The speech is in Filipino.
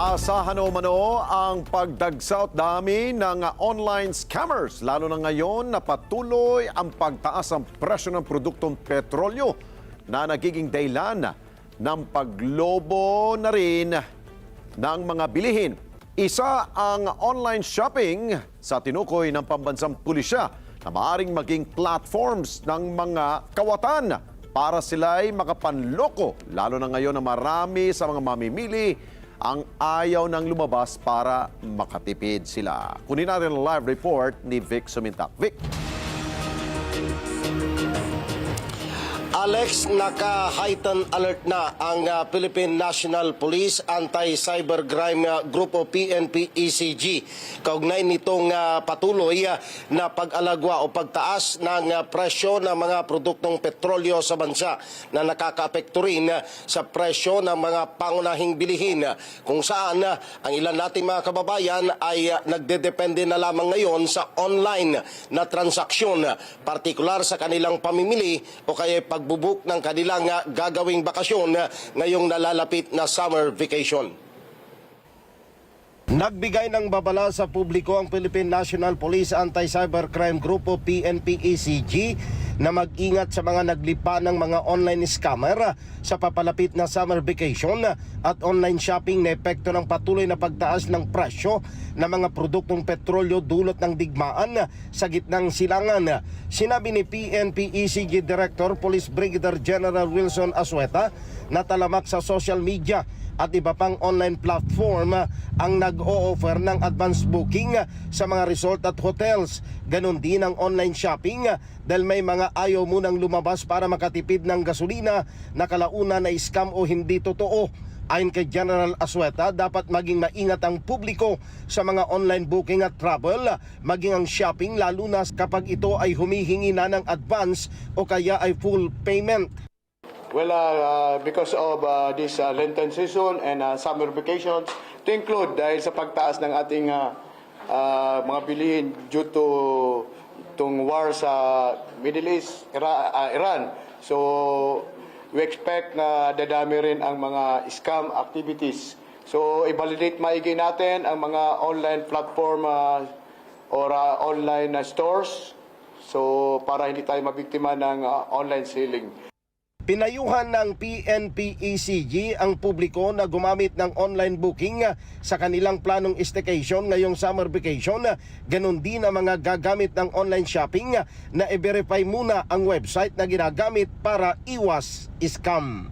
Inaasahan o mano ang pagdagsa at dami ng online scammers, lalo na ngayon na patuloy ang pagtaas ng presyo ng produktong petrolyo na nagiging dahilan ng paglobo na rin ng mga bilihin. Isa ang online shopping sa tinukoy ng pambansang pulisya na maaaring maging platforms ng mga kawatan para sila'y makapanloko, lalo na ngayon na marami sa mga mamimili ang ayaw ng lumabas para makatipid sila. Kunin natin ang live report ni Vic Sumintak. Vic. Alex, naka-heightened alert na ang Philippine National Police Anti-Cybercrime Group o PNP-ECG. Kaugnay nitong patuloy na pag-alagwa o pagtaas ng presyo ng mga produktong petrolyo sa bansa na nakakaapekto rin sa presyo ng mga pangunahing bilihin, kung saan ang ilan nating mga kababayan ay nagdedepende na lamang ngayon sa online na transaksyon, partikular sa kanilang pamimili o kaya pagbubuk ng kanilang gagawing bakasyon ngayong nalalapit na summer vacation. Nagbigay ng babala sa publiko ang Philippine National Police Anti-Cybercrime Group o PNP-ECG na mag-ingat sa mga naglipa ng mga online scammer sa papalapit na summer vacation at online shopping na epekto ng patuloy na pagtaas ng presyo ng mga produktong petrolyo dulot ng digmaan sa gitnang silangan. Sinabi ni PNP-ECG Director Police Brigadier General Wilson Asueta na talamak sa social media at iba pang online platform ang nag-o-offer ng advance booking sa mga resort at hotels. Ganon din ang online shopping dahil may mga ayaw munang lumabas para makatipid ng gasolina na kalauna na scam o hindi totoo. Ayon kay General Asueta, dapat maging maingat ang publiko sa mga online booking at travel, maging ang shopping lalo na kapag ito ay humihingi na ng advance o kaya ay full payment. Well, because of this Lenten season and summer vacations, to include dahil sa pagtaas ng ating mga bilihin due to itong war sa Middle East, Iran. So, we expect na dadami rin ang mga scam activities. So, i-validate maigi natin ang mga online platform or online stores. So, para hindi tayo mabiktima ng online selling. Pinayuhan ng PNP-ECG ang publiko na gumamit ng online booking sa kanilang planong staycation ngayong summer vacation. Ganon din ang mga gagamit ng online shopping na i-verify muna ang website na ginagamit para iwas scam.